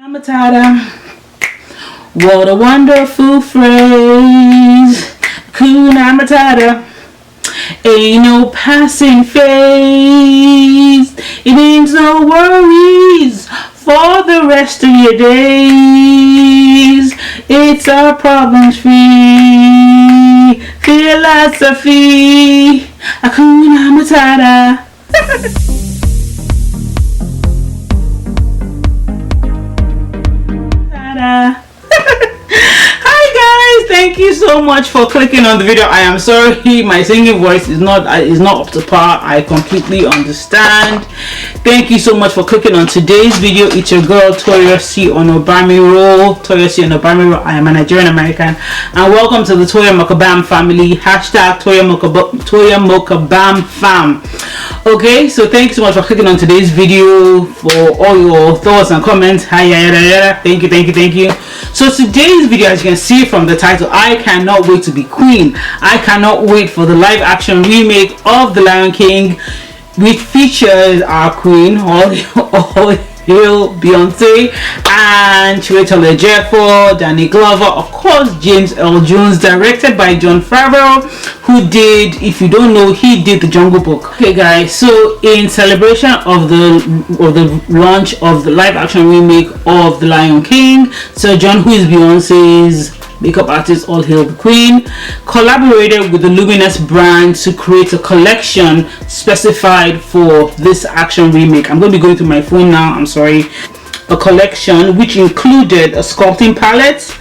Matata. What a wonderful phrase. Kuna Matata. Ain't no passing phase. It means no worries for the rest of your days. It's a problems-free philosophy. Hakuna Matata. Hi guys, thank you so much for clicking on the video. I am sorry my singing voice is not up to par. I completely understand. Thank you so much for clicking on today's video. It's your girl Toya C Onobamiro. Toya C Onobamiro. I am a Nigerian American, and welcome to the Toya Mokabam family. Hashtag Toya Mokabam fam. Okay, so thanks so much for clicking on today's video, for all your thoughts and comments. Hi, yada yada. Thank you. So today's video, as you can see from the title, I cannot wait to be queen. I cannot wait for the live action remake of The Lion King, which features our queen, all hail Beyonce, and Chiwetel Ejiofor, Danny Glover, of course James L. Jones, directed by Jon Favreau, who did, if you don't know, he did The Jungle Book. Okay guys, so in celebration of the launch of the live action remake of The Lion King, Sir John, who is Beyonce's makeup artist, all hail the queen, collaborated with the LUMINESS brand to create a collection specified for this action remake. I'm going to be going through my phone now, I'm sorry. A collection which included a sculpting palette,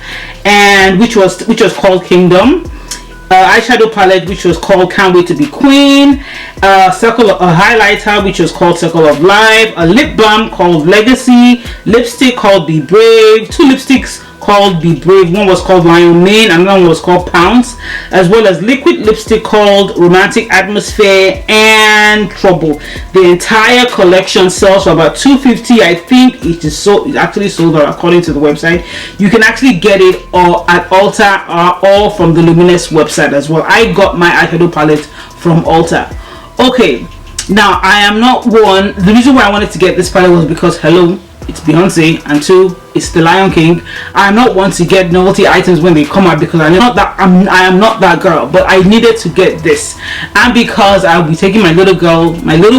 and which was called Kingdom, eyeshadow palette which was called Can't Wait to Be Queen, a highlighter which was called Circle of Life, a lip balm called Legacy, lipstick called Be Brave, two lipsticks called Be Brave, one was called Lion Mane and another one was called Pounce, as well as liquid lipstick called Romantic Atmosphere and Trouble. The entire collection sells for about $250. I think it actually sold out according to the website. You can actually get it at Ulta or from the Luminess website as well. I got my eyeshadow palette from Ulta. Okay, now I am not one. The reason why I wanted to get this palette was because, hello, it's Beyonce, and two, it's The Lion King. I'm not one to get novelty items when they come out because I am not that girl, but I needed to get this, and because I'll be taking my little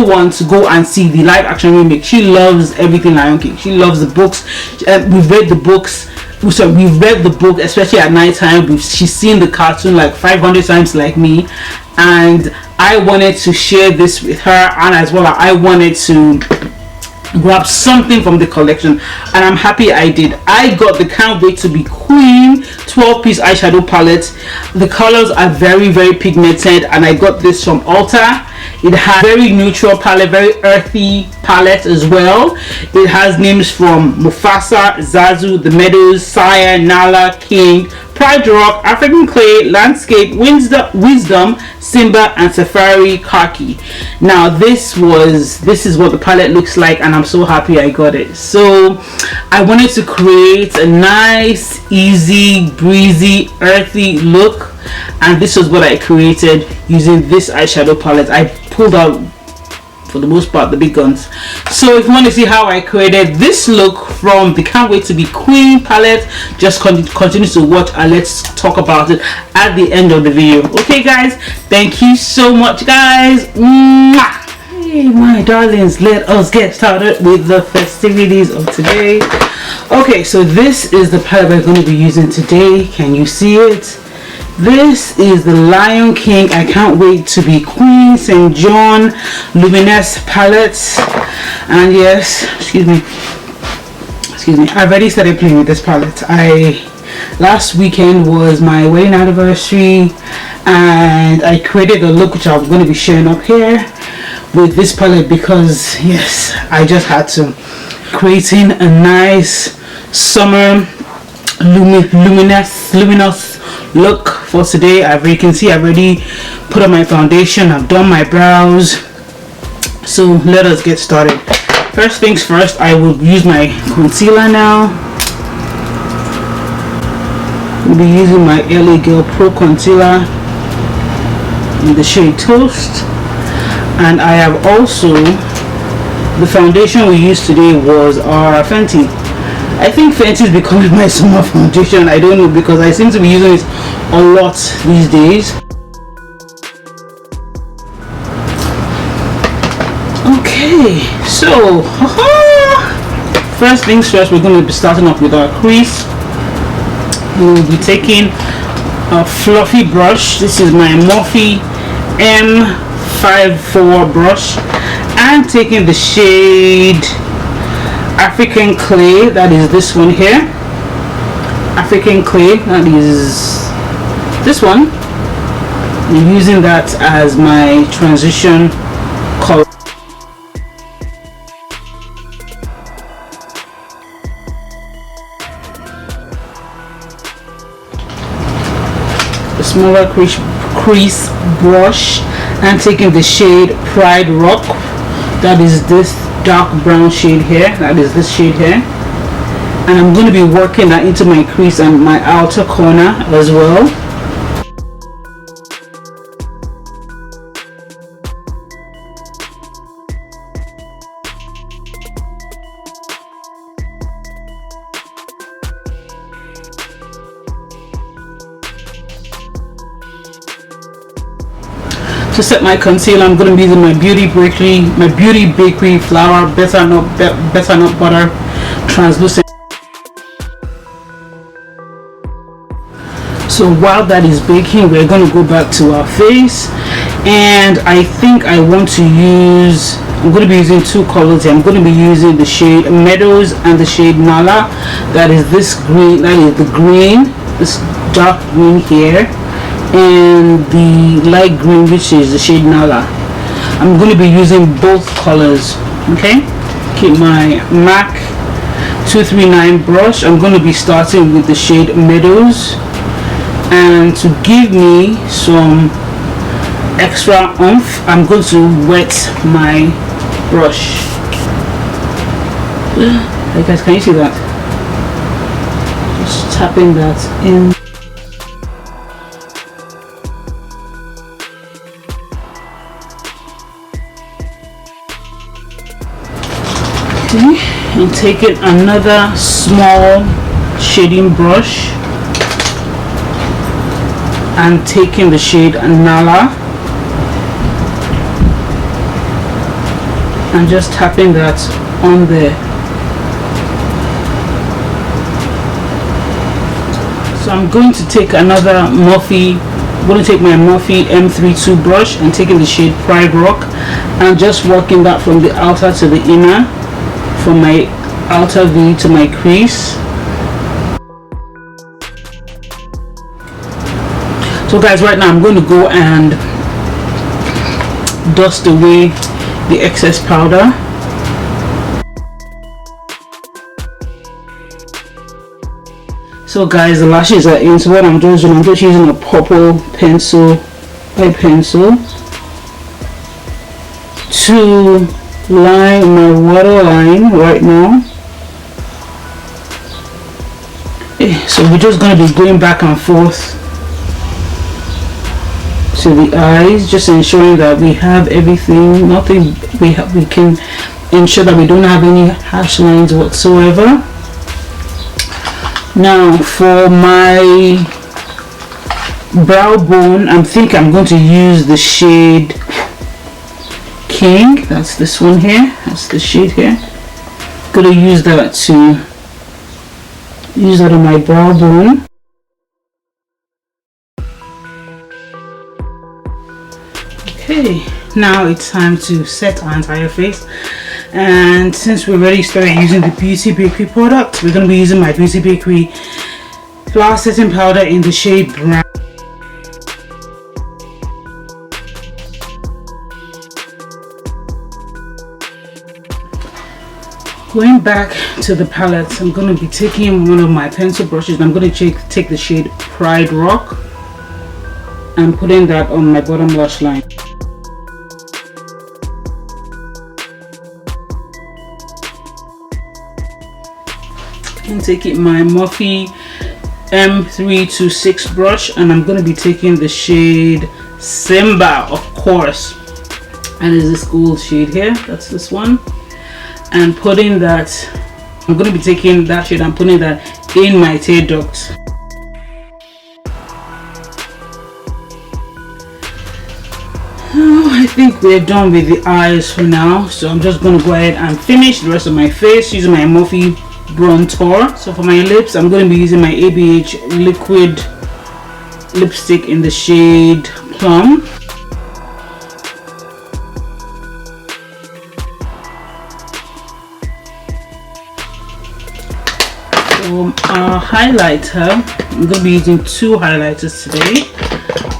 one, to go and see the live action remake. She loves everything Lion King. She loves the books. We've read the books. So we've read the book, especially at night time. She's seen the cartoon like 500 times like me, and I wanted to share this with her, and as well I wanted to grab something from the collection, and I'm happy I did. I got the Can't Wait to Be Queen 12-piece eyeshadow palette. The colors are very pigmented, and I got this from Ulta. It has very neutral palette, very earthy palette as well. It has names from Mufasa, Zazu, The Meadows, Sire, Nala, King, Pride Rock, African Clay, Landscape, Wisdom, Simba, and Safari Khaki. Now this is what the palette looks like, and I'm so happy I got it. So I wanted to create a nice, easy, breezy, earthy look, and this is what I created using this eyeshadow palette. I pulled out, for the most part, the big guns. So if you want to see how I created this look from the Can't Wait to Be Queen palette, just continue to watch, and let's talk about it at the end of the video. Okay guys, thank you so much guys. Mwah! Hey my darlings, let us get started with the festivities of today. Okay, so this is the palette we're going to be using today. Can you see it? This is the Lion King I Can't Wait to Be Queen St. John Luminess palette. And yes, excuse me, I've already started playing with this palette. Last weekend was my wedding anniversary, and I created a look which I'm going to be sharing up here with this palette because yes, I just had to, creating a nice summer luminous look for today. You can see I've already put on my foundation, I've done my brows, so let us get started. First things first, I will use my concealer now. I'll be using my LA Girl Pro Concealer in the shade Toast, and I have also, the foundation we used today was our Fenty I think Fenty is becoming my summer foundation. I don't know, because I seem to be using it a lot these days. Okay, so first things first, we're going to be starting off with our crease. We'll be taking a fluffy brush. This is my Morphe M54 brush, and taking the shade African Clay. That is this one here. African Clay. That is this one. I'm using that as my transition color. A smaller crease brush, and taking the shade Pride Rock. That is this dark brown shade here. That is this shade here, and I'm going to be working that into my crease and my outer corner as well. To set my concealer, I'm going to be using my Beauty Bakery Flour Better Not Butter Translucent. So while that is baking, we're going to go back to our face, and I think I'm going to be using two colors here. I'm going to be using the shade Meadows and the shade Nala. That is this green, that is the green, this dark green here, and the light green, which is the shade Nala. I'm going to be using both colors. Okay, keep my MAC 239 brush. I'm going to be starting with the shade Meadows, and to give me some extra oomph, I'm going to wet my brush. Hey guys, can you see that? Just tapping that in. Okay, and taking another small shading brush and taking the shade Nala and just tapping that on there. So I'm going to take another Morphe. I'm going to take my Morphe M32 brush and taking the shade Pride Rock and just working that from the outer to the inner, from my outer V to my crease. So guys, right now I'm going to go and dust away the excess powder. So guys, the lashes are in. So what I'm doing is I'm just using a purple pencil, white pencil, to line my waterline right now. So we're just going to be going back and forth to the eyes, just ensuring that we have everything. Nothing, we can ensure that we don't have any harsh lines whatsoever. Now for my brow bone, I think I'm going to use the shade King. That's this one here. That's the shade here. I'm going to use that on my brow bone. Okay, now it's time to set our entire face, and since we already started using the Beauty Bakery product, we're going to be using my Beauty Bakery Flour Setting Powder in the shade Brown. Going back to the palette, I'm going to be taking one of my pencil brushes and I'm going to take the shade Pride Rock and putting that on my bottom lash line. And taking my Morphe M326 brush and I'm going to be taking the shade Simba, of course, and is this gold shade here, that's this one, and putting that I'm going to be taking that shade and putting that in my tear duct. I think we're done with the eyes for now, so I'm just going to go ahead and finish the rest of my face using my Morphe Bronzer. So for my lips, I'm going to be using my ABH liquid lipstick in the shade Plum. So our highlighter, I'm going to be using 2 highlighters today.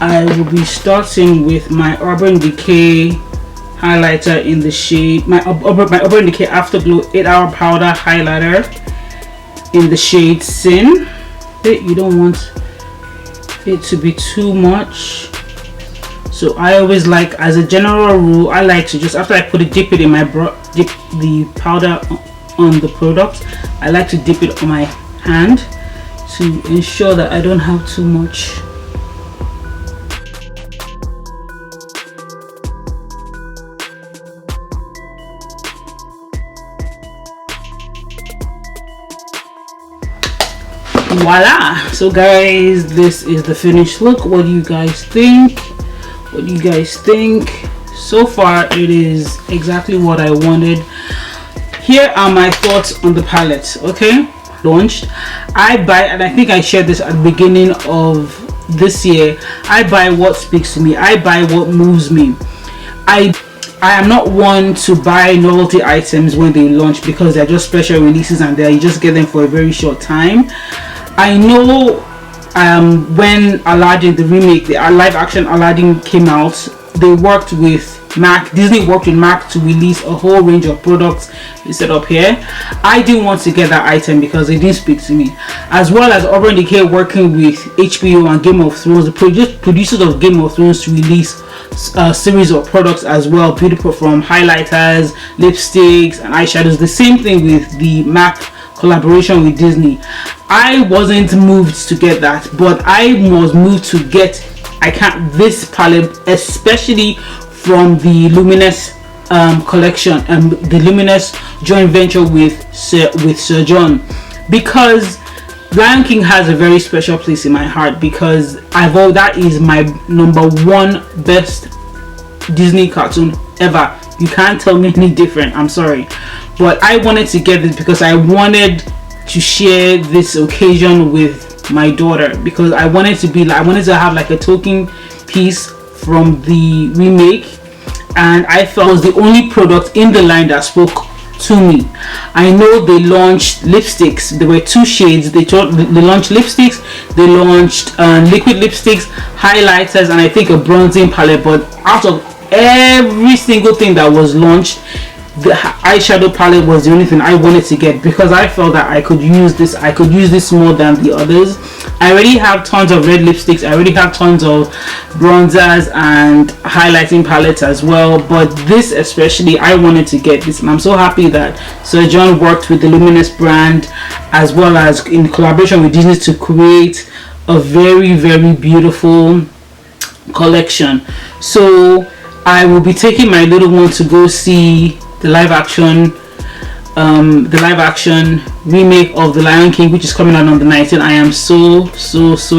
I will be starting with my Urban Decay highlighter in the shade, my Urban Decay Afterglow 8-hour powder highlighter in the shade Sin. You don't want it to be too much, so I always like, as a general rule, I like to just, after I put it, dip it in my dip the powder on the product. I like to dip it on my hand to ensure that I don't have too much. Voila! So guys, this is the finished look. What do you guys think? What do you guys think? So far it is exactly what I wanted. Here are my thoughts on the palette. Okay, launched, I buy, and I think I shared this at the beginning of this year, I buy what speaks to me. I buy what moves me. I am not one to buy novelty items when they launch because they're just special releases and you just get them for a very short time. I know when Aladdin, the remake, the live action Aladdin came out, they worked with MAC, Disney worked with MAC to release a whole range of products they set up here. I didn't want to get that item because it didn't speak to me. As well as Urban Decay working with HBO and Game of Thrones, the producers of Game of Thrones, to release a series of products as well, beautiful, from highlighters, lipsticks and eyeshadows. The same thing with the MAC collaboration with Disney. I wasn't moved to get that, but I was moved to get this palette, especially from the Luminous collection and the Luminous joint venture with Sir John, because Lion King has a very special place in my heart, because that is my #1 best Disney cartoon ever. You can't tell me any different, I'm sorry. But I wanted to get this because I wanted to share this occasion with my daughter, because I wanted to have like a token piece from the remake, and I felt it was the only product in the line that spoke to me. I know they launched lipsticks. There were 2 shades. They launched lipsticks, they launched liquid lipsticks, highlighters, and I think a bronzing palette. But out of every single thing that was launched, the eyeshadow palette was the only thing I wanted to get, because I felt that I could use this more than the others. I already have tons of red lipsticks, I already have tons of bronzers and highlighting palettes as well, but this especially, I wanted to get this, and I'm so happy that Sir John worked with the Luminous brand as well as in collaboration with Disney to create a very, very beautiful collection. So I will be taking my little one to go see the live action remake of The Lion King, which is coming out on the 19th. I am so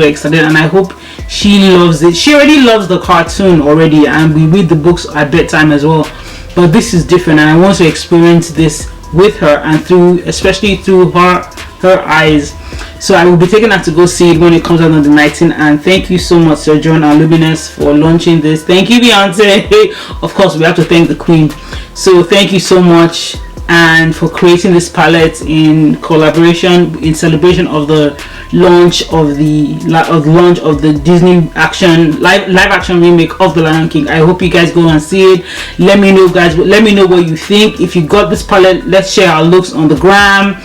excited, and I hope she loves it. She already loves the cartoon already, and we read the books at bedtime as well, but this is different, and I want to experience this with her, and especially through her eyes. So I will be taking her to go see it when it comes out on the 19th. And thank you so much, Sir John and Luminous, for launching this. Thank you, Beyonce. Of course, we have to thank the Queen. So thank you so much, and for creating this palette in collaboration, in celebration of the launch of the Disney live action remake of The Lion King. I hope you guys go and see it. Let me know, guys. Let me know what you think. If you got this palette, let's share our looks on the gram.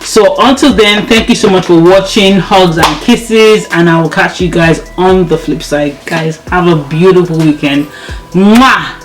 So until then, thank you so much for watching. Hugs and kisses, and I will catch you guys on the flip side. Guys, have a beautiful weekend. Mwah!